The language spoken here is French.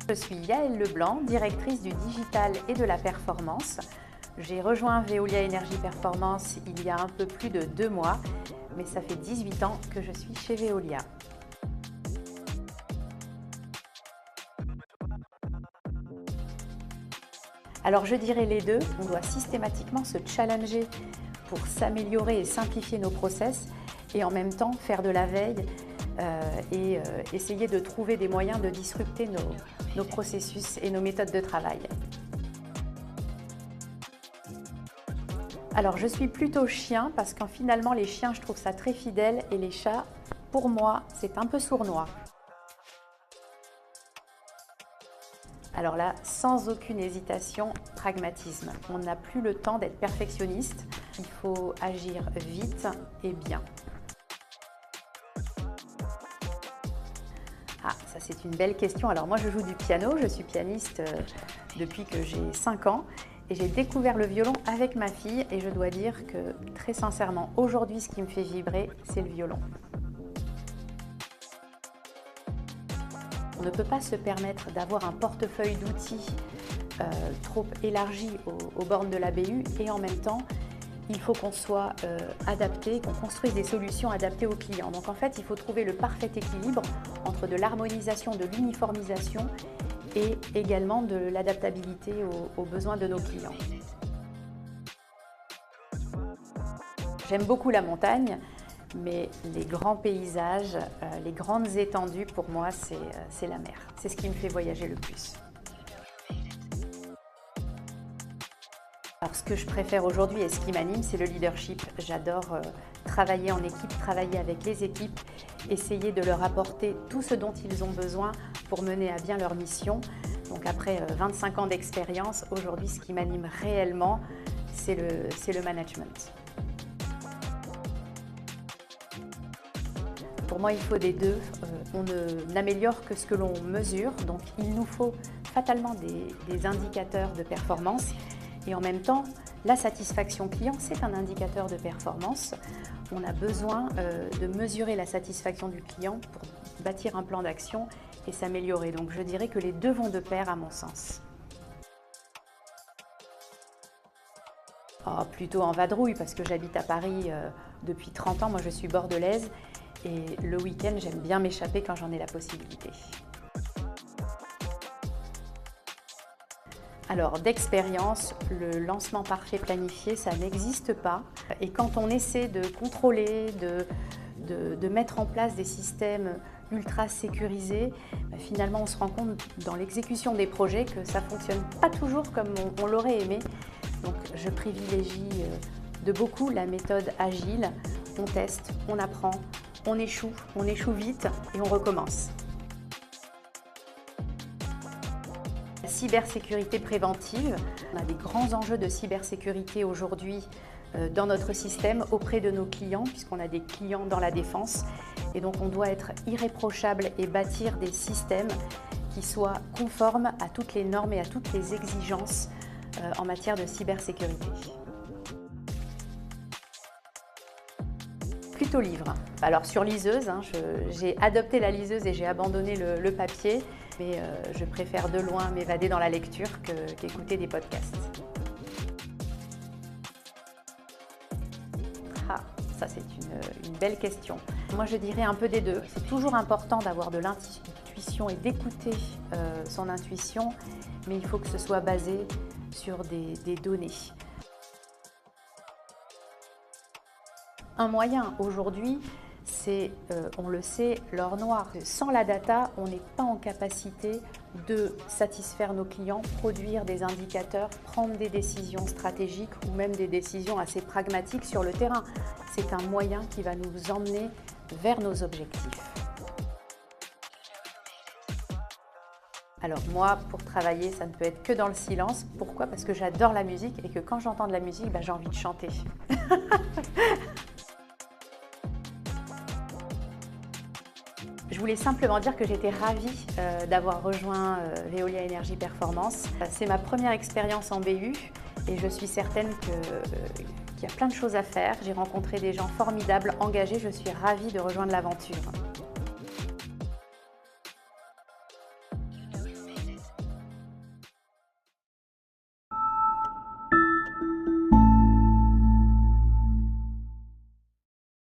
Je suis Yaëlle Leblanc, directrice du digital et de la performance. J'ai rejoint Veolia Énergie Performance il y a un peu plus de 2 mois, mais ça fait 18 ans que je suis chez Veolia. Alors je dirais les deux, on doit systématiquement se challenger pour s'améliorer et simplifier nos process et en même temps faire de la veille et essayer de trouver des moyens de disrupter nos processus et nos méthodes de travail. Alors je suis plutôt chien parce qu'en finalement les chiens je trouve ça très fidèle et les chats pour moi c'est un peu sournois. Alors là, sans aucune hésitation, pragmatisme. On n'a plus le temps d'être perfectionniste, il faut agir vite et bien. Ah, ça c'est une belle question. Alors moi je joue du piano, je suis pianiste depuis que j'ai 5 ans et j'ai découvert le violon avec ma fille et je dois dire que très sincèrement, aujourd'hui ce qui me fait vibrer, c'est le violon. On ne peut pas se permettre d'avoir un portefeuille d'outils trop élargi aux bornes de la BU et en même temps, il faut qu'on soit adapté, qu'on construise des solutions adaptées aux clients. Donc en fait, il faut trouver le parfait équilibre entre de l'harmonisation, de l'uniformisation et également de l'adaptabilité aux besoins de nos clients. J'aime beaucoup la montagne. Mais les grands paysages, les grandes étendues, pour moi, c'est la mer. C'est ce qui me fait voyager le plus. Alors, ce que je préfère aujourd'hui et ce qui m'anime, c'est le leadership. J'adore travailler en équipe, travailler avec les équipes, essayer de leur apporter tout ce dont ils ont besoin pour mener à bien leur mission. Donc après 25 ans d'expérience, aujourd'hui, ce qui m'anime réellement, c'est le management. Pour moi, il faut des deux. On n'améliore que ce que l'on mesure, donc il nous faut fatalement des indicateurs de performance. Et en même temps, la satisfaction client, c'est un indicateur de performance. On a besoin de mesurer la satisfaction du client pour bâtir un plan d'action et s'améliorer. Donc je dirais que les deux vont de pair à mon sens. Oh, plutôt en vadrouille parce que j'habite à Paris depuis 30 ans. Moi, je suis bordelaise. Et le week-end, j'aime bien m'échapper quand j'en ai la possibilité. Alors, d'expérience, le lancement parfait planifié, ça n'existe pas. Et quand on essaie de contrôler, de mettre en place des systèmes ultra sécurisés, finalement, on se rend compte dans l'exécution des projets que ça ne fonctionne pas toujours comme on l'aurait aimé. Donc, je privilégie de beaucoup la méthode agile. On teste, on apprend. On échoue vite et on recommence. La cybersécurité préventive, on a des grands enjeux de cybersécurité aujourd'hui dans notre système auprès de nos clients, puisqu'on a des clients dans la défense. Et donc on doit être irréprochable et bâtir des systèmes qui soient conformes à toutes les normes et à toutes les exigences en matière de cybersécurité. Plutôt livre. Alors sur liseuse, j'ai adopté la liseuse et j'ai abandonné le papier, mais je préfère de loin m'évader dans la lecture qu'écouter des podcasts. Ah, ça c'est une belle question. Moi je dirais un peu des deux. C'est toujours important d'avoir de l'intuition et d'écouter son intuition, mais il faut que ce soit basé sur des données. Un moyen aujourd'hui, c'est, on le sait, l'or noir. Sans la data, on n'est pas en capacité de satisfaire nos clients, produire des indicateurs, prendre des décisions stratégiques ou même des décisions assez pragmatiques sur le terrain. C'est un moyen qui va nous emmener vers nos objectifs. Alors moi, pour travailler, ça ne peut être que dans le silence. Pourquoi? Parce que j'adore la musique et que quand j'entends de la musique, j'ai envie de chanter. Je voulais simplement dire que j'étais ravie d'avoir rejoint Veolia Énergie Performance. C'est ma première expérience en BU et je suis certaine qu'il y a plein de choses à faire. J'ai rencontré des gens formidables, engagés. Je suis ravie de rejoindre l'aventure.